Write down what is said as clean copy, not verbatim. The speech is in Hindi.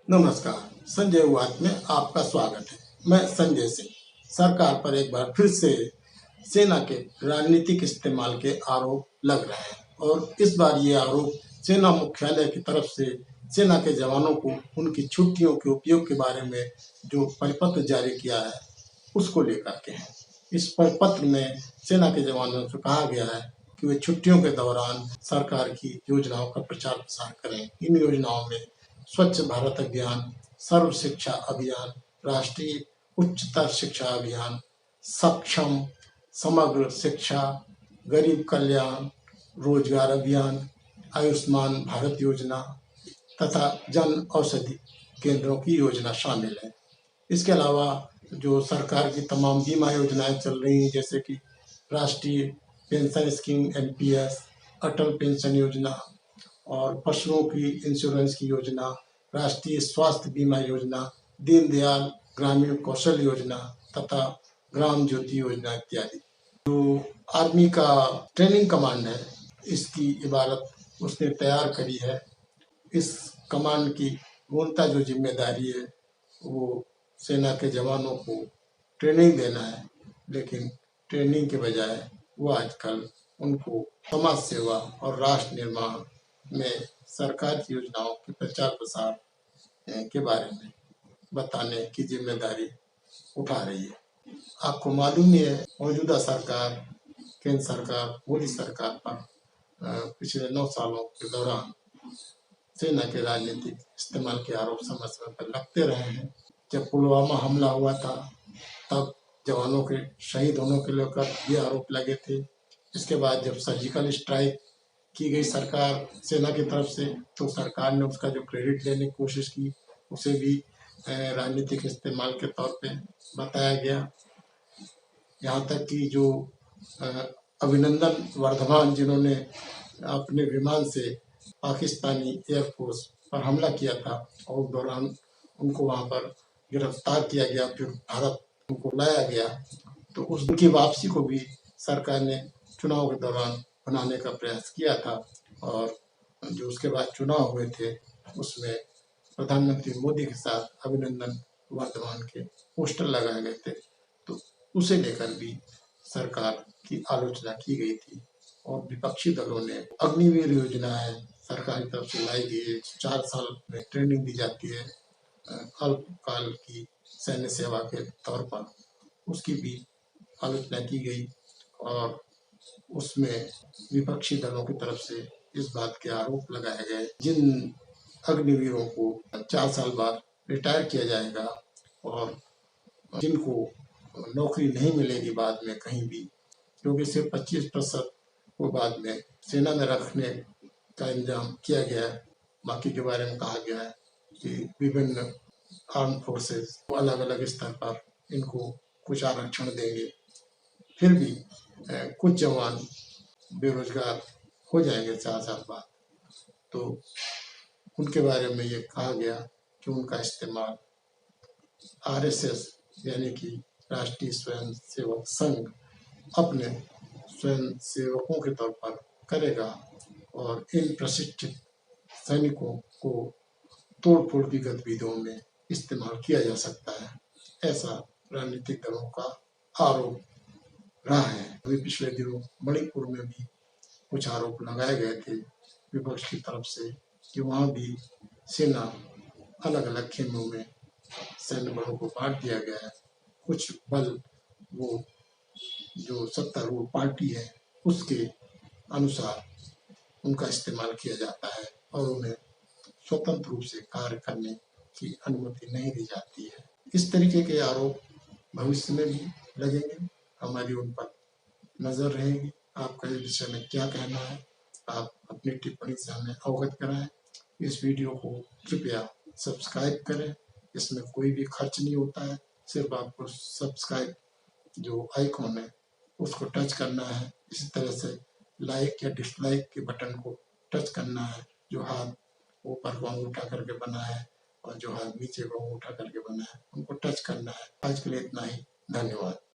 नमस्कार, संजय वाद में आपका स्वागत है। मैं संजय सिंह। सरकार पर एक बार फिर से सेना के राजनीतिक इस्तेमाल के आरोप लग रहे हैं और इस बार ये आरोप सेना मुख्यालय की तरफ से सेना के जवानों को उनकी छुट्टियों के उपयोग के बारे में जो परिपत्र जारी किया है उसको लेकर के हैं। इस परिपत्र में सेना के जवानों से कहा गया है कि वे छुट्टियों के दौरान सरकार की योजनाओं का प्रचार प्रसार करें। इन योजनाओं में स्वच्छ भारत अभियान, सर्व शिक्षा अभियान, राष्ट्रीय उच्चतर शिक्षा अभियान, सक्षम समग्र शिक्षा, गरीब कल्याण रोजगार अभियान, आयुष्मान भारत योजना तथा जन औषधि केंद्रों की योजना शामिल है। इसके अलावा जो सरकार की तमाम बीमा योजनाएं चल रही हैं, जैसे कि राष्ट्रीय पेंशन स्कीम एनपीएस, अटल पेंशन योजना और पशुओं की इंश्योरेंस की योजना, राष्ट्रीय स्वास्थ्य बीमा योजना, दीनदयाल ग्रामीण कौशल योजना तथा ग्राम ज्योति योजना इत्यादि। जो आर्मी का ट्रेनिंग कमांड है, इसकी इबारत उसने तैयार करी है। इस कमांड की मूलतः जो जिम्मेदारी है वो सेना के जवानों को ट्रेनिंग देना है, लेकिन ट्रेनिंग के बजाय वो आजकल उनको समाज सेवा और राष्ट्र निर्माण में सरकार की योजनाओं के प्रचार प्रसार के बारे में बताने की जिम्मेदारी उठा रही है। आपको मालूम ही है, मौजूदा सरकार, केंद्र सरकार, मोदी सरकार पर पिछले 9 सालों के दौरान सेना के राजनीतिक इस्तेमाल के आरोप समय समय पर लगते रहे हैं। जब पुलवामा हमला हुआ था तब जवानों के शहीद होने को लेकर ये आरोप लगे थे। इसके बाद जब सर्जिकल स्ट्राइक की गई सरकार सेना की तरफ से, तो सरकार ने उसका जो क्रेडिट लेने की कोशिश की उसे भी राजनीतिक इस्तेमाल के तौर पे बताया गया। यहाँ तक कि जो अभिनंदन वर्धमान, जिन्होंने अपने विमान से पाकिस्तानी एयरफोर्स पर हमला किया था और उस दौरान उनको वहाँ पर गिरफ्तार किया गया, फिर भारत उनको लाया गया, तो उनकी वापसी को भी सरकार ने चुनाव के दौरान बनाने का प्रयास किया था। और जो उसके बाद चुनाव हुए थे उसमें प्रधानमंत्री मोदी के साथ अभिनंदन वर्धमान के पोस्टर लगाए गए थे, तो उसे लेकर भी सरकार की आलोचना की गई थी। और विपक्षी दलों ने अग्निवीर योजना है, सरकार की तरफ से लाई गई है, 4 साल में ट्रेनिंग दी जाती है अल्पकाल की सैन्य सेवा के तौर पर, उसकी भी आलोचना की गई। और उसमें विपक्षी दलों की तरफ से इस बात के आरोप लगाए गए, जिन अग्निवीरों को 4 साल बाद रिटायर किया जाएगा और जिनको नौकरी नहीं मिलेगी बाद में कहीं भी, क्योंकि सिर्फ 25% को बाद में सेना में रखने का इंतजाम किया गया है। बाकी के बारे में कहा गया है कि विभिन्न आर्म फोर्सेस अलग अलग स्तर पर इनको कुछ आरक्षण देंगे। फिर भी कुछ जवान बेरोजगार हो जाएंगे 4 साल बाद, तो उनके बारे में ये कहा गया कि उनका इस्तेमाल आरएसएस यानी कि राष्ट्रीय स्वयं सेवक संघ अपने स्वयं सेवकों के तौर पर करेगा और इन प्रशिक्षित सैनिकों को तोड़फोड़ की गतिविधियों में इस्तेमाल किया जा सकता है, ऐसा राजनीतिक दलों का आरोप रहा है। अभी पिछले दिनों मणिपुर में भी कुछ आरोप लगाए गए थे विपक्ष की तरफ से कि वहाँ भी सेना अलग अलग खेमों में सैन्य बलों को बांट दिया गया है। कुछ बल वो जो सत्तारूढ़ पार्टी है उसके अनुसार उनका इस्तेमाल किया जाता है और उन्हें स्वतंत्र रूप से कार्य करने की अनुमति नहीं दी जाती है। इस तरीके के आरोप भविष्य में भी लगेंगे, हमारी उन पर नजर रहेगी। आपका इस विषय में क्या कहना है, आप अपनी टिप्पणी से हमें अवगत कराएं। इस वीडियो को कृपया सब्सक्राइब करें, इसमें कोई भी खर्च नहीं होता है, सिर्फ आपको सब्सक्राइब जो आइकॉन है उसको टच करना है। इसी तरह से लाइक या डिसलाइक के बटन को टच करना है। जो हाथ ऊपर को अंगूठा करके बना है और जो हाथ नीचे को अंगूठा करके बना है उनको टच करना है। आज के लिए इतना ही, धन्यवाद।